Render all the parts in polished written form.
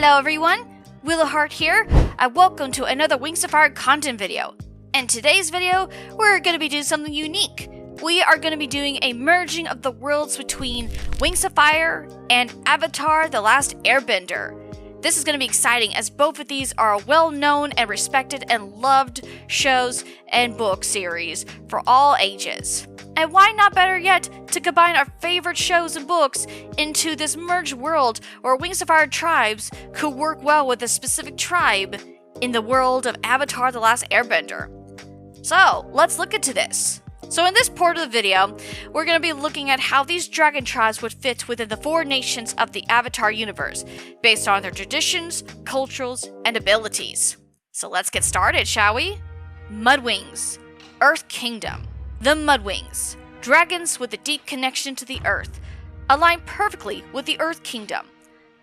Hello everyone, Willowheart here, and welcome to another Wings of Fire content video. In today's video, we're going to be doing something unique. We are going to be doing a merging of the worlds between Wings of Fire and Avatar: The Last Airbender. This is going to be exciting as both of these are well-known and respected and loved shows and book series for all ages. And why not better yet to combine our favorite shows and books into this merged world where Wings of Fire tribes could work well with a specific tribe in the world of Avatar: The Last Airbender. So, let's look into this. So in this part of the video, we're going to be looking at how these dragon tribes would fit within the four nations of the Avatar universe, based on their traditions, cultures, and abilities. So let's get started, shall we? MudWings, Earth Kingdom. The MudWings, dragons with a deep connection to the Earth, align perfectly with the Earth Kingdom.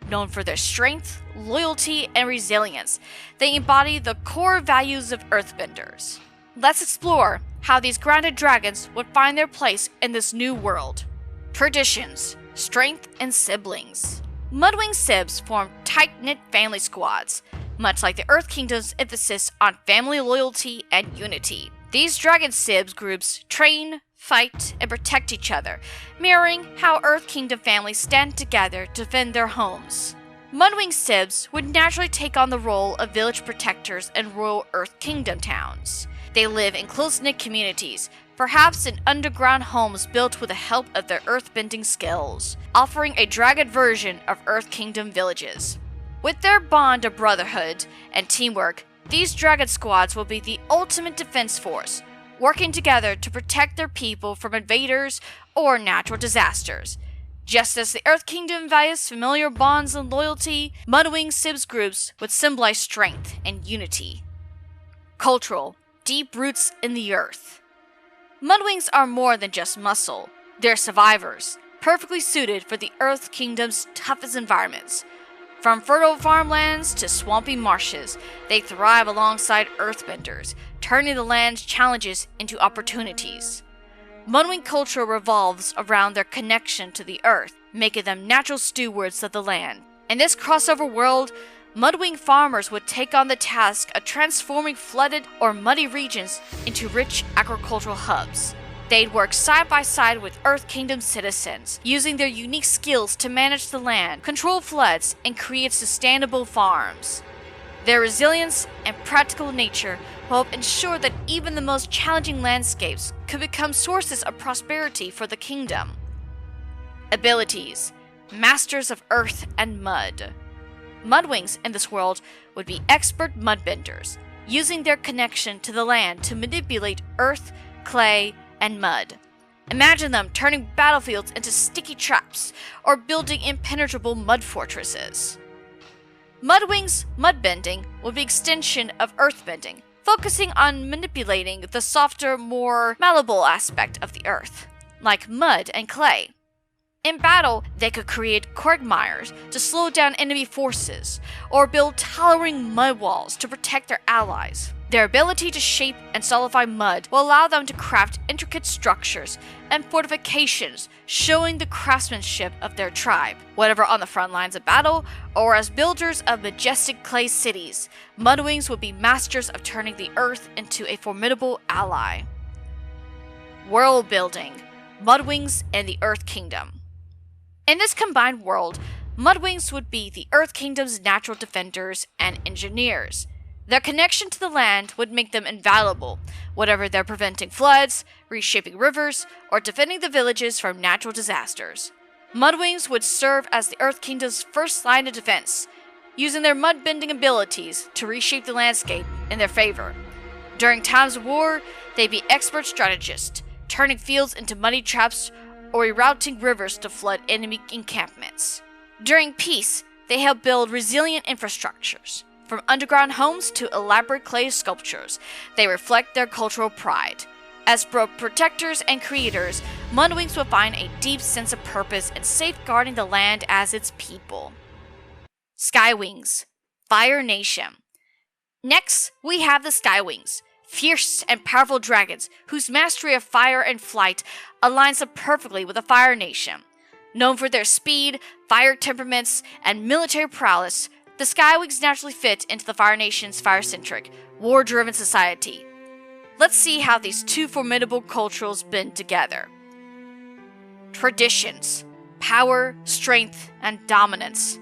Known for their strength, loyalty, and resilience, they embody the core values of Earthbenders. Let's explore how these grounded dragons would find their place in this new world. Traditions, strength, and siblings. MudWing Sibs form tight-knit family squads, much like the Earth Kingdom's emphasis on family loyalty and unity. These dragon Sibs groups train, fight, and protect each other, mirroring how Earth Kingdom families stand together to defend their homes. MudWing Sibs would naturally take on the role of village protectors in rural Earth Kingdom towns. They live in close-knit communities, perhaps in underground homes built with the help of their earthbending skills, offering a dragon version of Earth Kingdom villages. With their bond of brotherhood and teamwork, these dragon squads will be the ultimate defense force, working together to protect their people from invaders or natural disasters. Just as the Earth Kingdom values familiar bonds and loyalty, MudWing Sibs groups would symbolize strength and unity. Cultural, deep roots in the earth. MudWings are more than just muscle. They're survivors, perfectly suited for the Earth Kingdom's toughest environments. From fertile farmlands to swampy marshes, they thrive alongside Earthbenders, turning the land's challenges into opportunities. MudWing culture revolves around their connection to the Earth, making them natural stewards of the land. In this crossover world, MudWing farmers would take on the task of transforming flooded or muddy regions into rich agricultural hubs. They'd work side by side with Earth Kingdom citizens, using their unique skills to manage the land, control floods, and create sustainable farms. Their resilience and practical nature will help ensure that even the most challenging landscapes could become sources of prosperity for the kingdom. Abilities: Masters of Earth and Mud. MudWings in this world would be expert mudbenders, using their connection to the land to manipulate earth, clay, and mud. Imagine them turning battlefields into sticky traps or building impenetrable mud fortresses. MudWings mudbending would be an extension of earthbending, focusing on manipulating the softer, more malleable aspect of the earth, like mud and clay. In battle, they could create quagmires to slow down enemy forces, or build towering mud walls to protect their allies. Their ability to shape and solidify mud will allow them to craft intricate structures and fortifications, showing the craftsmanship of their tribe. Whether on the front lines of battle, or as builders of majestic clay cities, MudWings would be masters of turning the earth into a formidable ally. World building: MudWings and the Earth Kingdom. In this combined world, MudWings would be the Earth Kingdom's natural defenders and engineers. Their connection to the land would make them invaluable, whether they're preventing floods, reshaping rivers, or defending the villages from natural disasters. MudWings would serve as the Earth Kingdom's first line of defense, using their mud-bending abilities to reshape the landscape in their favor. During times of war, they'd be expert strategists, turning fields into muddy traps or rerouting rivers to flood enemy encampments. During peace, they help build resilient infrastructures. From underground homes to elaborate clay sculptures, they reflect their cultural pride. As both protectors and creators, MudWings will find a deep sense of purpose in safeguarding the land as its people. SkyWings, Fire Nation. Next, we have the SkyWings, fierce and powerful dragons whose mastery of fire and flight aligns up perfectly with the Fire Nation. Known for their speed, fire temperaments, and military prowess, the SkyWings naturally fit into the Fire Nation's fire-centric, war-driven society. Let's see how these two formidable cultures blend together. Traditions: power, strength, and dominance.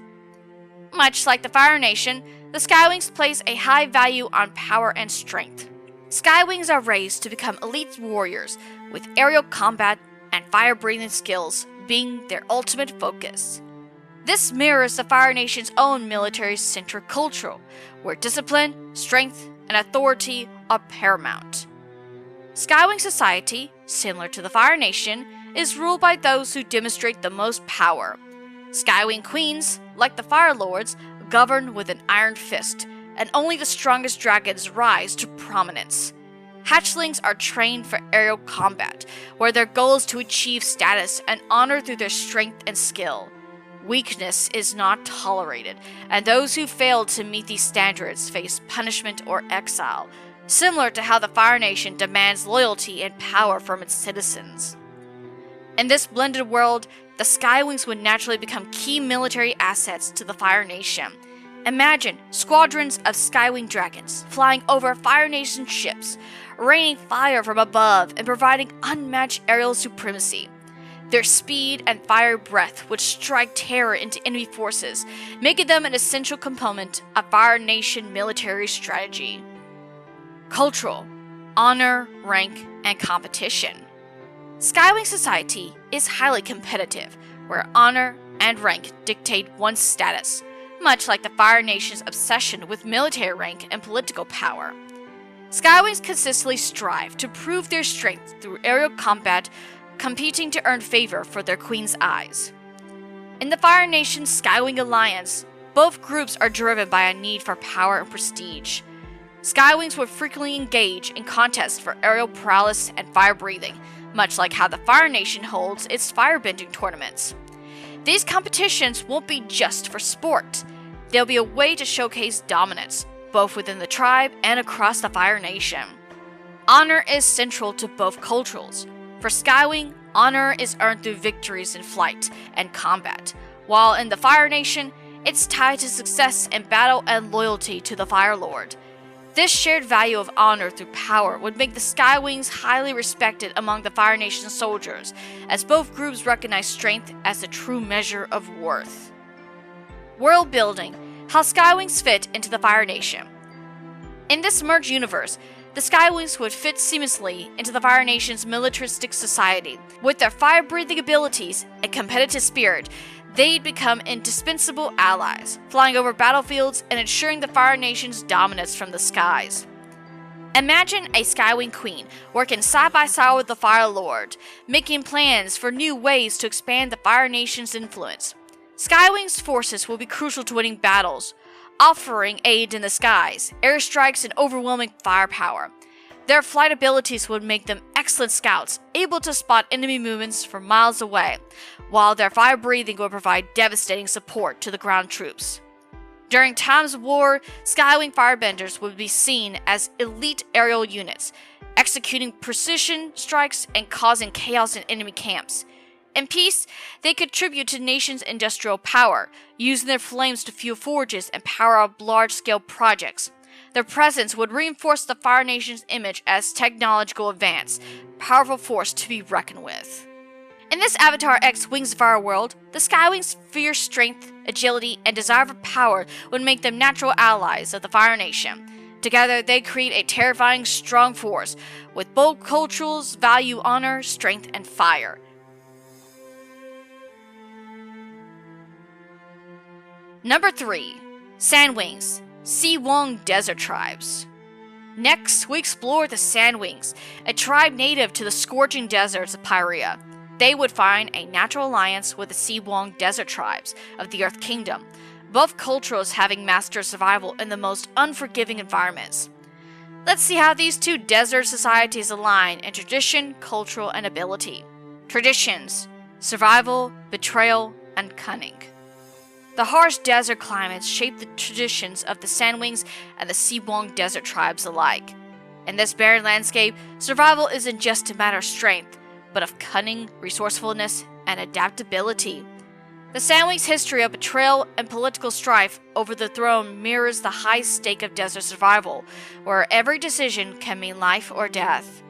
Much like the Fire Nation, the SkyWings place a high value on power and strength. SkyWings are raised to become elite warriors, with aerial combat and fire-breathing skills being their ultimate focus. This mirrors the Fire Nation's own military-centric culture, where discipline, strength, and authority are paramount. SkyWing society, similar to the Fire Nation, is ruled by those who demonstrate the most power. SkyWing queens, like the Fire Lords, govern with an iron fist, and only the strongest dragons rise to prominence. Hatchlings are trained for aerial combat, where their goal is to achieve status and honor through their strength and skill. Weakness is not tolerated, and those who fail to meet these standards face punishment or exile, similar to how the Fire Nation demands loyalty and power from its citizens. In this blended world, the SkyWings would naturally become key military assets to the Fire Nation. Imagine squadrons of skywing dragons flying over Fire Nation ships, raining fire from above and providing unmatched aerial supremacy. Their speed and fire breath would strike terror into enemy forces, making them an essential component of Fire Nation military strategy. Cultural: honor, rank, and competition. SkyWing society is highly competitive, where honor and rank dictate one's status, much like the Fire Nation's obsession with military rank and political power. SkyWings consistently strive to prove their strength through aerial combat, competing to earn favor for their queen's eyes. In the Fire Nation's SkyWing Alliance, both groups are driven by a need for power and prestige. SkyWings would frequently engage in contests for aerial prowess and fire breathing, much like how the Fire Nation holds its firebending tournaments. These competitions won't be just for sport. They'll be a way to showcase dominance, both within the tribe and across the Fire Nation. Honor is central to both cultures. For SkyWing, honor is earned through victories in flight and combat, while in the Fire Nation, it's tied to success in battle and loyalty to the Fire Lord. This shared value of honor through power would make the SkyWings highly respected among the Fire Nation soldiers, as both groups recognize strength as the true measure of worth. World building: how SkyWings fit into the Fire Nation. In this merged universe, the SkyWings would fit seamlessly into the Fire Nation's militaristic society. With their fire-breathing abilities and competitive spirit, they'd become indispensable allies, flying over battlefields and ensuring the Fire Nation's dominance from the skies. Imagine a SkyWing queen working side by side with the Fire Lord, making plans for new ways to expand the Fire Nation's influence. SkyWings' forces will be crucial to winning battles, offering aid in the skies, airstrikes, and overwhelming firepower. Their flight abilities would make them excellent scouts, able to spot enemy movements from miles away, while their fire breathing would provide devastating support to the ground troops. During times of war, SkyWing firebenders would be seen as elite aerial units, executing precision strikes and causing chaos in enemy camps. In peace, they contribute to the nation's industrial power, using their flames to fuel forges and power up large-scale projects. Their presence would reinforce the Fire Nation's image as technological advance, powerful force to be reckoned with. In this Avatar X Wings of Fire world, the SkyWings' fierce strength, agility, and desire for power would make them natural allies of the Fire Nation. Together, they create a terrifying, strong force, with both cultures value honor, strength, and fire. Number 3. SandWings, SeaWing Desert Tribes. Next, we explore the SandWings, a tribe native to the scorching deserts of Pyrea. They would find a natural alliance with the SeaWing Desert Tribes of the Earth Kingdom, both cultures having mastered survival in the most unforgiving environments. Let's see how these two desert societies align in tradition, culture, and ability. Traditions: survival, betrayal, and cunning. The harsh desert climates shape the traditions of the SandWings and the SeaWing Desert Tribes alike. In this barren landscape, survival isn't just a matter of strength, but of cunning, resourcefulness, and adaptability. The SandWings' history of betrayal and political strife over the throne mirrors the high stake of desert survival, where every decision can mean life or death.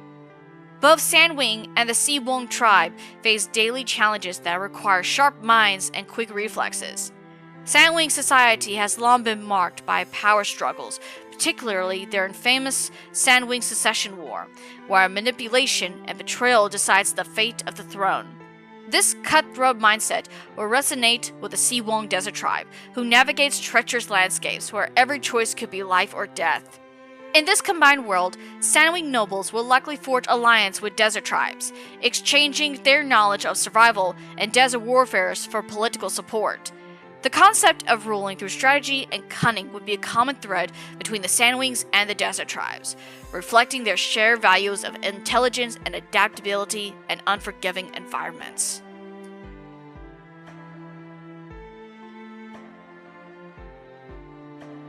Both SandWing and the SeaWing tribe face daily challenges that require sharp minds and quick reflexes. SandWing society has long been marked by power struggles, particularly their infamous SandWing Succession War, where manipulation and betrayal decides the fate of the throne. This cutthroat mindset will resonate with the SeaWing desert tribe, who navigates treacherous landscapes where every choice could be life or death. In this combined world, SandWing nobles will likely forge alliance with desert tribes, exchanging their knowledge of survival and desert warfare for political support. The concept of ruling through strategy and cunning would be a common thread between the SandWings and the desert tribes, reflecting their shared values of intelligence and adaptability and unforgiving environments.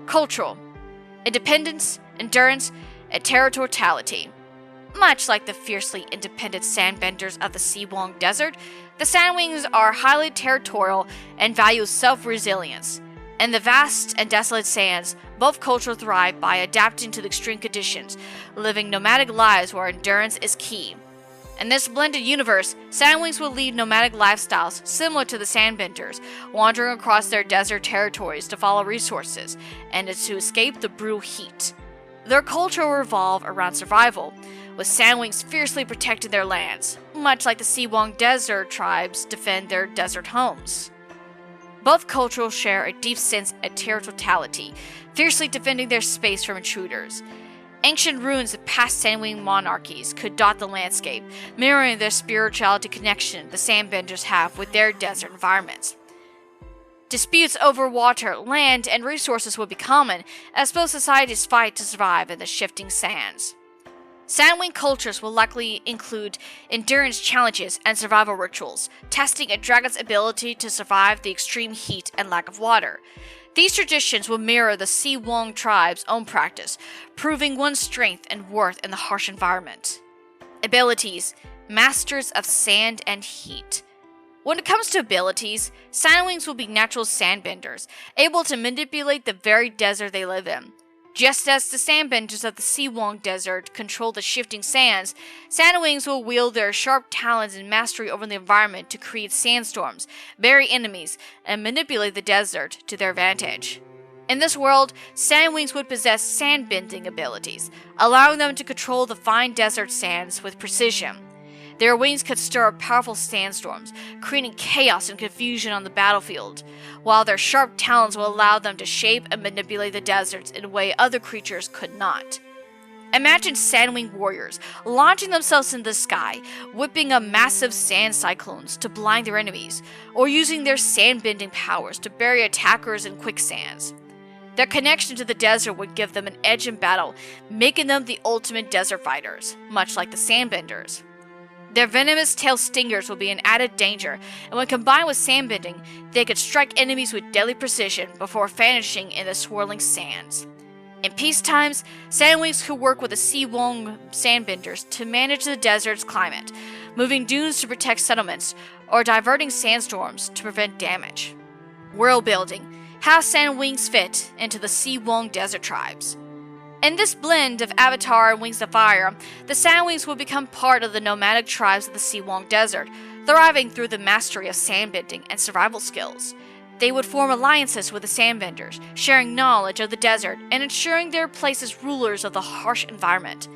Cultural: independence, endurance, and territoriality. Much like the fiercely independent sandbenders of the SeaWing Desert, the SandWings are highly territorial and value self-resilience. In the vast and desolate sands, both cultures thrive by adapting to the extreme conditions, living nomadic lives where endurance is key. In this blended universe, SandWings will lead nomadic lifestyles similar to the sandbenders, wandering across their desert territories to follow resources and to escape the brutal heat. Their culture will revolve around survival, with SandWings fiercely protecting their lands, much like the SeaWing desert tribes defend their desert homes. Both cultures share a deep sense of territoriality, fiercely defending their space from intruders. Ancient ruins of past SandWing monarchies could dot the landscape, mirroring the spirituality connection the sandbenders have with their desert environments. Disputes over water, land, and resources would be common as both societies fight to survive in the shifting sands. SandWing cultures will likely include endurance challenges and survival rituals, testing a dragon's ability to survive the extreme heat and lack of water. These traditions will mirror the SeaWing tribe's own practice, proving one's strength and worth in the harsh environment. Abilities: masters of sand and heat. When it comes to abilities, SandWings will be natural sandbenders, able to manipulate the very desert they live in. Just as the sandbenders of the SeaWing desert control the shifting sands, SandWings will wield their sharp talons and mastery over the environment to create sandstorms, bury enemies, and manipulate the desert to their advantage. In this world, SandWings would possess sand-bending abilities, allowing them to control the fine desert sands with precision. Their wings could stir up powerful sandstorms, creating chaos and confusion on the battlefield, while their sharp talons will allow them to shape and manipulate the deserts in a way other creatures could not. Imagine SandWing warriors launching themselves in the sky, whipping up massive sand cyclones to blind their enemies, or using their sand-bending powers to bury attackers in quicksands. Their connection to the desert would give them an edge in battle, making them the ultimate desert fighters, much like the sandbenders. Their venomous tail stingers will be an added danger, and when combined with sandbending, they could strike enemies with deadly precision before vanishing in the swirling sands. In peace times, SandWings could work with the SeaWing sandbenders to manage the desert's climate, moving dunes to protect settlements, or diverting sandstorms to prevent damage. World building: how SandWings fit into the SeaWing desert tribes. In this blend of Avatar and Wings of Fire, the SandWings will become part of the nomadic tribes of the SeaWing Desert, thriving through the mastery of sandbending and survival skills. They would form alliances with the sandbenders, sharing knowledge of the desert and ensuring their place as rulers of the harsh environment.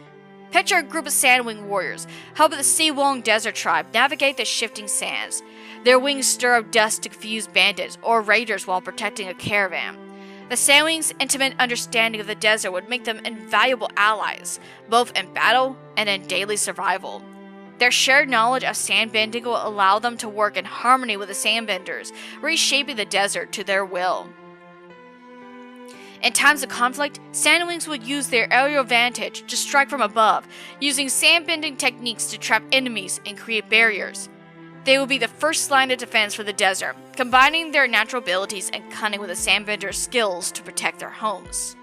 Picture a group of SandWing warriors helping the SeaWing Desert tribe navigate the shifting sands. Their wings stir up dust to confuse bandits or raiders while protecting a caravan. The SandWings' intimate understanding of the desert would make them invaluable allies, both in battle and in daily survival. Their shared knowledge of sandbending will allow them to work in harmony with the sandbenders, reshaping the desert to their will. In times of conflict, SandWings would use their aerial advantage to strike from above, using sandbending techniques to trap enemies and create barriers. They will be the first line of defense for the desert, combining their natural abilities and cunning with the sandbender's skills to protect their homes.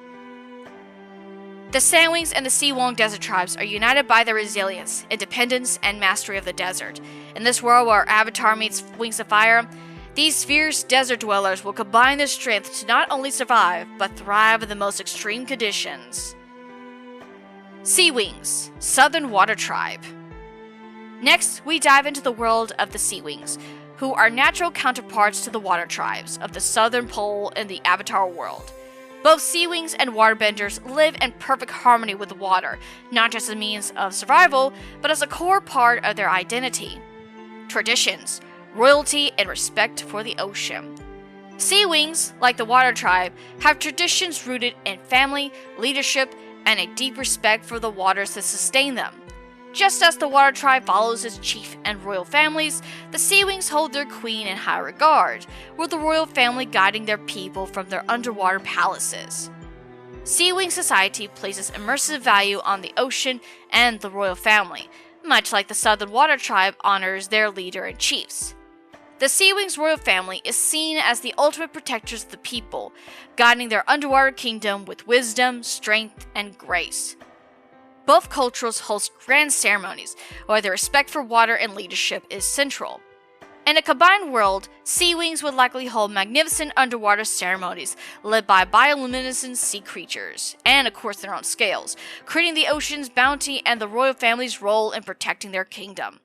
The SandWings and the SeaWing desert tribes are united by their resilience, independence, and mastery of the desert. In this world where Avatar meets Wings of Fire, These fierce desert dwellers will combine their strength to not only survive, but thrive in the most extreme conditions. SeaWings, Southern Water Tribe. Next, we dive into the world of the SeaWings, who are natural counterparts to the water tribes of the southern pole in the Avatar world. Both SeaWings and waterbenders live in perfect harmony with the water, not just as a means of survival, but as a core part of their identity. Traditions, royalty, and respect for the ocean. SeaWings, like the water tribe, have traditions rooted in family, leadership, and a deep respect for the waters that sustain them. Just as the water tribe follows its chief and royal families, the SeaWings hold their queen in high regard, with the royal family guiding their people from their underwater palaces. SeaWing society places immersive value on the ocean and the royal family, much like the Southern Water Tribe honors their leader and chiefs. The SeaWings royal family is seen as the ultimate protectors of the people, guiding their underwater kingdom with wisdom, strength, and grace. Both cultures host grand ceremonies, where their respect for water and leadership is central. In a combined world, SeaWings would likely hold magnificent underwater ceremonies led by bioluminescent sea creatures, and of course their own scales, creating the ocean's bounty and the royal family's role in protecting their kingdom.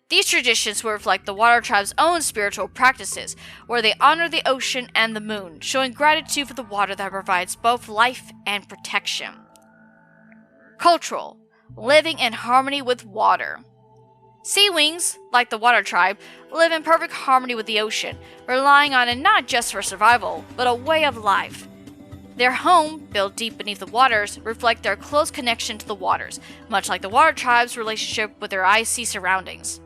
These traditions would reflect the water tribe's own spiritual practices, where they honor the ocean and the moon, showing gratitude for the water that provides both life and protection. Cultural, living in harmony with water. SeaWings, like the water tribe, live in perfect harmony with the ocean, relying on it not just for survival, but a way of life. Their home, built deep beneath the waters, reflect their close connection to the waters, much like the water tribe's relationship with their icy surroundings.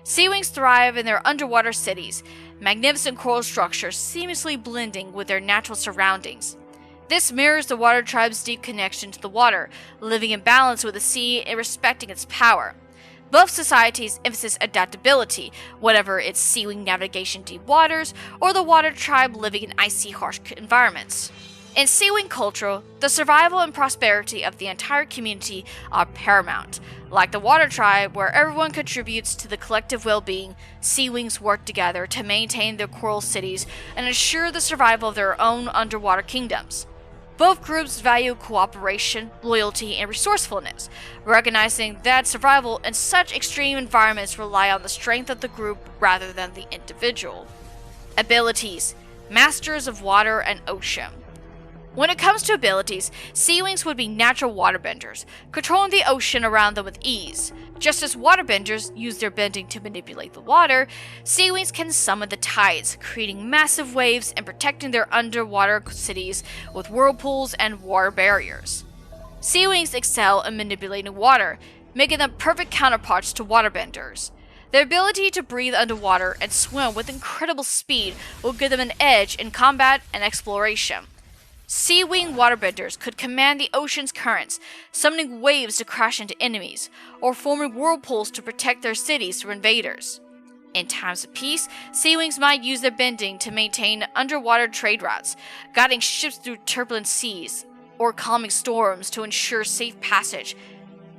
SeaWings thrive in their underwater cities, magnificent coral structures seamlessly blending with their natural surroundings. This mirrors the water tribe's deep connection to the water, living in balance with the sea and respecting its power. Both societies emphasize adaptability, whatever it's SeaWing navigation deep waters, or the water tribe living in icy, harsh environments. In SeaWing culture, the survival and prosperity of the entire community are paramount. Like the water tribe, where everyone contributes to the collective well-being, SeaWings work together to maintain their coral cities and ensure the survival of their own underwater kingdoms. Both groups value cooperation, loyalty, and resourcefulness, recognizing that survival in such extreme environments rely on the strength of the group rather than the individual. Abilities: Masters of Water and Ocean. When it comes to abilities, SeaWings would be natural waterbenders, controlling the ocean around them with ease. Just as waterbenders use their bending to manipulate the water, SeaWings can summon the tides, creating massive waves and protecting their underwater cities with whirlpools and water barriers. SeaWings excel in manipulating water, making them perfect counterparts to waterbenders. Their ability to breathe underwater and swim with incredible speed will give them an edge in combat and exploration. SeaWing waterbenders could command the ocean's currents, summoning waves to crash into enemies, or forming whirlpools to protect their cities from invaders. In times of peace, SeaWings might use their bending to maintain underwater trade routes, guiding ships through turbulent seas, or calming storms to ensure safe passage.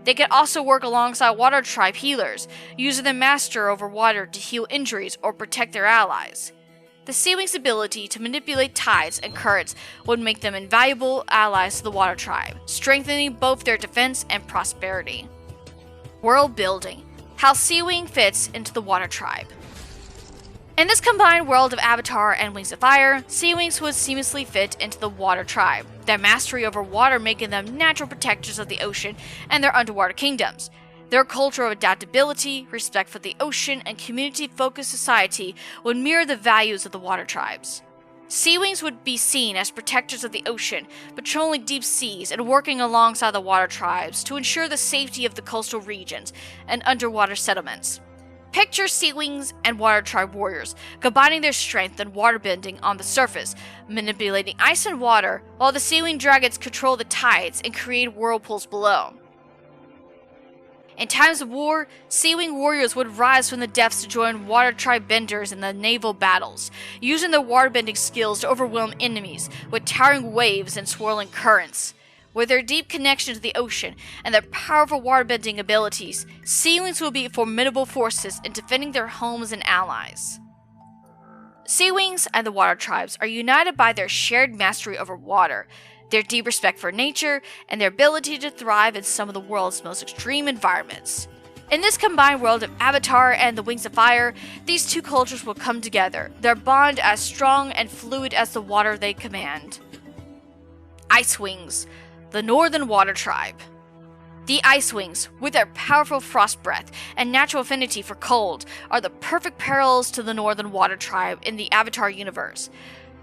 They could also work alongside water tribe healers, using their master over water to heal injuries or protect their allies. The SeaWings' ability to manipulate tides and currents would make them invaluable allies to the water tribe, strengthening both their defense and prosperity. World building: How SeaWing fits into the water tribe. In this combined world of Avatar and Wings of Fire, SeaWings would seamlessly fit into the water tribe, their mastery over water making them natural protectors of the ocean and their underwater kingdoms. Their culture of adaptability, respect for the ocean, and community-focused society would mirror the values of the water tribes. SeaWings would be seen as protectors of the ocean, patrolling deep seas and working alongside the water tribes to ensure the safety of the coastal regions and underwater settlements. Picture SeaWings and water tribe warriors, combining their strength and waterbending on the surface, manipulating ice and water, while the SeaWing dragons control the tides and create whirlpools below. In times of war, SeaWing warriors would rise from the depths to join water tribe benders in the naval battles, using their waterbending skills to overwhelm enemies with towering waves and swirling currents. With their deep connection to the ocean and their powerful waterbending abilities, SeaWings will be formidable forces in defending their homes and allies. SeaWings and the water tribes are united by their shared mastery over water, their deep respect for nature, and their ability to thrive in some of the world's most extreme environments. In this combined world of Avatar and the Wings of Fire, these two cultures will come together, their bond as strong and fluid as the water they command. IceWings, the Northern Water Tribe. The IceWings, with their powerful frost breath and natural affinity for cold, are the perfect parallels to the Northern Water Tribe in the Avatar universe.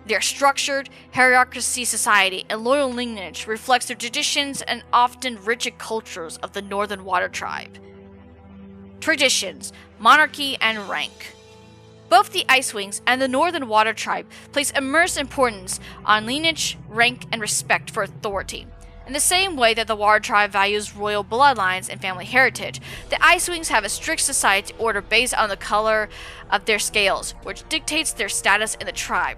Their structured, hierarchy society and loyal lineage reflects their traditions and often rigid cultures of the Northern Water Tribe. Traditions, monarchy, and rank. Both the IceWings and the Northern Water Tribe place immense importance on lineage, rank, and respect for authority. In the same way that the Water Tribe values royal bloodlines and family heritage, the IceWings have a strict society order based on the color of their scales, which dictates their status in the tribe.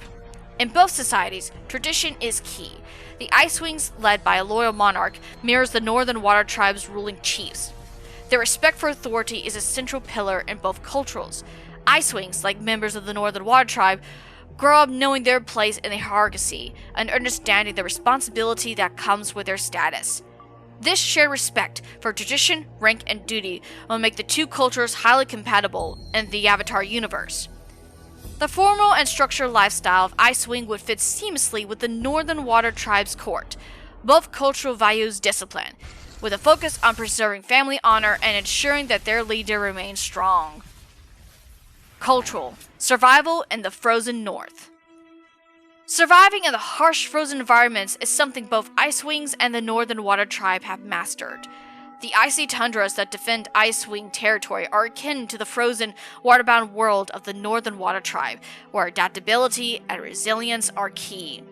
In both societies, tradition is key. The IceWings, led by a loyal monarch, mirrors the Northern Water Tribe's ruling chiefs. Their respect for authority is a central pillar in both cultures. IceWings, like members of the Northern Water Tribe, grow up knowing their place in the hierarchy and understanding the responsibility that comes with their status. This shared respect for tradition, rank, and duty will make the two cultures highly compatible in the Avatar universe. The formal and structured lifestyle of IceWing would fit seamlessly with the Northern Water Tribe's court. Both cultural values discipline, with a focus on preserving family honor and ensuring that their leader remains strong. Cultural survival in the frozen north. Surviving in the harsh frozen environments is something both IceWings and the Northern Water Tribe have mastered. The icy tundras that defend IceWing territory are akin to the frozen, waterbound world of the Northern Water Tribe, where adaptability and resilience are key.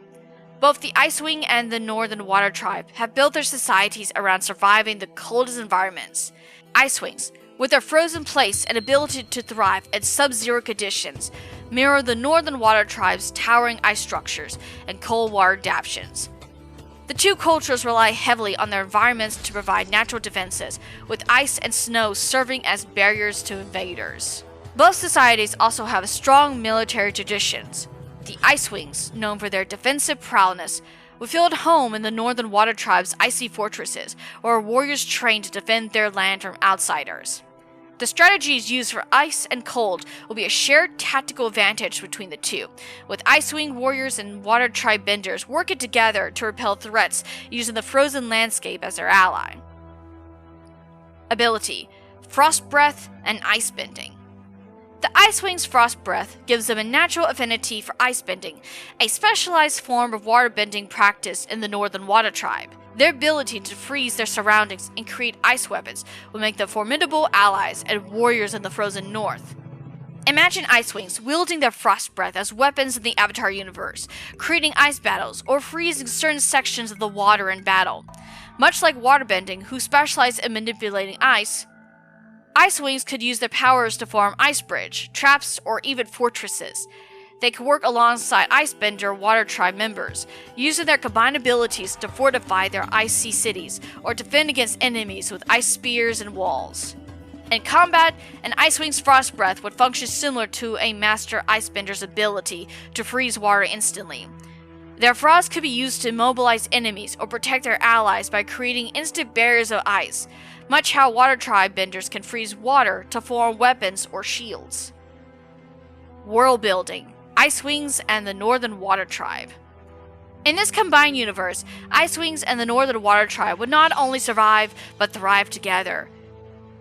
Both the IceWing and the Northern Water Tribe have built their societies around surviving the coldest environments. IceWings, with their frozen place and ability to thrive in sub-zero conditions, mirror the Northern Water Tribe's towering ice structures and cold water adaptations. The two cultures rely heavily on their environments to provide natural defenses, with ice and snow serving as barriers to invaders. Both societies also have strong military traditions. The IceWings, known for their defensive prowess, would feel at home in the Northern Water Tribe's icy fortresses, where warriors train to defend their land from outsiders. The strategies used for ice and cold will be a shared tactical advantage between the two, with IceWing warriors and Water Tribe benders working together to repel threats using the frozen landscape as their ally. Ability: Frost Breath and Ice Bending. The IceWings' Frost Breath gives them a natural affinity for ice bending, a specialized form of water bending practiced in the Northern Water Tribe. Their ability to freeze their surroundings and create ice weapons will make them formidable allies and warriors in the frozen north. Imagine IceWings wielding their Frost Breath as weapons in the Avatar universe, creating ice battles or freezing certain sections of the water in battle. Much like waterbending, who specialize in manipulating ice, IceWings could use their powers to form ice bridge, traps, or even fortresses. They could work alongside Icebender Water Tribe members, using their combined abilities to fortify their icy cities or defend against enemies with ice spears and walls. In combat, an IceWing's Frost Breath would function similar to a Master Icebender's ability to freeze water instantly. Their frost could be used to immobilize enemies or protect their allies by creating instant barriers of ice, much how Water Tribe benders can freeze water to form weapons or shields. World building: IceWings and the Northern Water Tribe. In this combined universe, IceWings and the Northern Water Tribe would not only survive, but thrive together.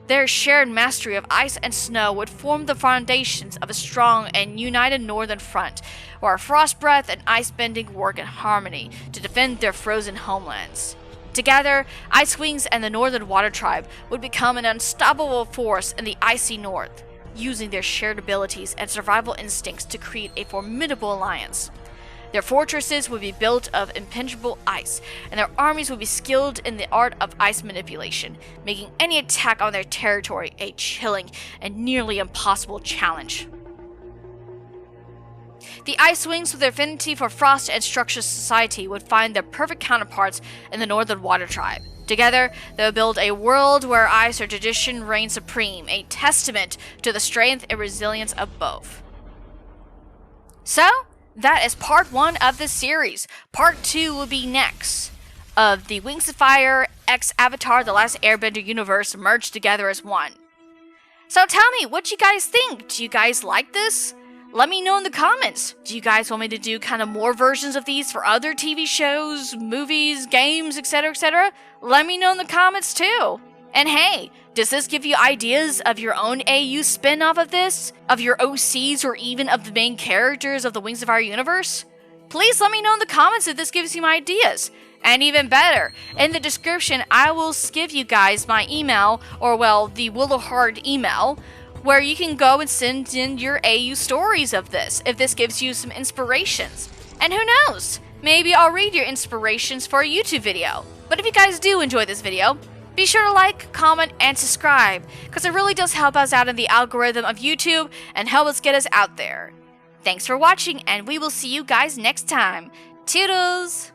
Their shared mastery of ice and snow would form the foundations of a strong and united northern front, where Frost Breath and ice bending work in harmony to defend their frozen homelands. Together, IceWings and the Northern Water Tribe would become an unstoppable force in the icy north, using their shared abilities and survival instincts to create a formidable alliance. Their fortresses would be built of impenetrable ice, and their armies would be skilled in the art of ice manipulation, making any attack on their territory a chilling and nearly impossible challenge. The IceWings, with their affinity for frost and structured society, would find their perfect counterparts in the Northern Water Tribe. Together, they would build a world where ice or tradition reign supreme, a testament to the strength and resilience of both. So, that is part 1 of this series. Part 2 will be next, of the Wings of Fire x Avatar The Last Airbender universe merged together as one. So tell me, what you guys think? Do you guys like this? Let me know in the comments. Do you guys want me to do kind of more versions of these for other TV shows, movies, games, etc., etc.? Let me know in the comments too. And hey, does this give you ideas of your own AU spin-off of this? Of your OCs or even of the main characters of the Wings of Fire universe? Please let me know in the comments if this gives you ideas. And even better, in the description I will give you guys my email, or well, the Willowheart email, where you can go and send in your AU stories of this, if this gives you some inspirations. And who knows, maybe I'll read your inspirations for a YouTube video. But if you guys do enjoy this video, be sure to like, comment, and subscribe, because it really does help us out in the algorithm of YouTube and help us get us out there. Thanks for watching, and we will see you guys next time. Toodles!